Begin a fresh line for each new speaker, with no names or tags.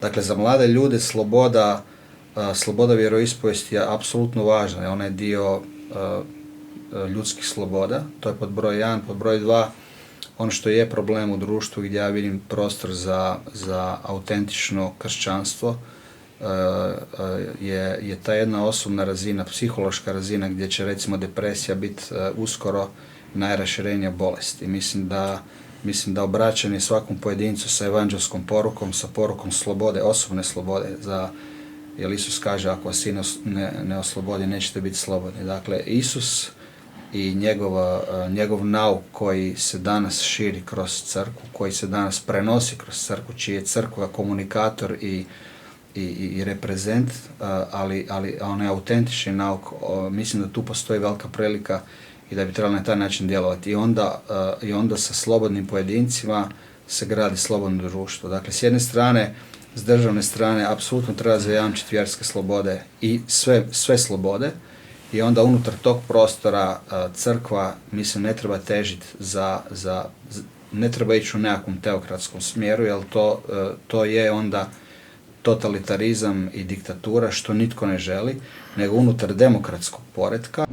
Dakle, za mlade ljude sloboda vjeroispovijesti je apsolutno važna. Ona je dio ljudskih sloboda. To je pod broj 1. Pod broj 2, ono što je problem u društvu gdje ja vidim prostor za autentično kršćanstvo je ta jedna osobna razina, psihološka razina gdje će recimo depresija biti uskoro najraširenija bolest. I mislim da obraćanje svakom pojedincu sa evanđelskom porukom, sa porukom slobode, osobne slobode, jer Isus kaže ako vas Sin ne oslobodi, nećete biti slobodni. Dakle, Isus i njegov nauk koji se danas širi kroz crkvu, koji se danas prenosi kroz crkvu, čiji je crkva komunikator i reprezent, ali onaj autentični nauk, mislim da tu postoji velika prilika i da bi trebalo na taj način djelovati. I onda sa slobodnim pojedincima se gradi slobodno društvo. Dakle, s jedne strane, s državne strane, apsolutno treba zajamčiti vjerske slobode i sve slobode. I onda unutar tog prostora crkva, mislim, ne treba težiti ne treba ići u nekakvom teokratskom smjeru, jer to je onda totalitarizam i diktatura, što nitko ne želi, nego unutar demokratskog poretka.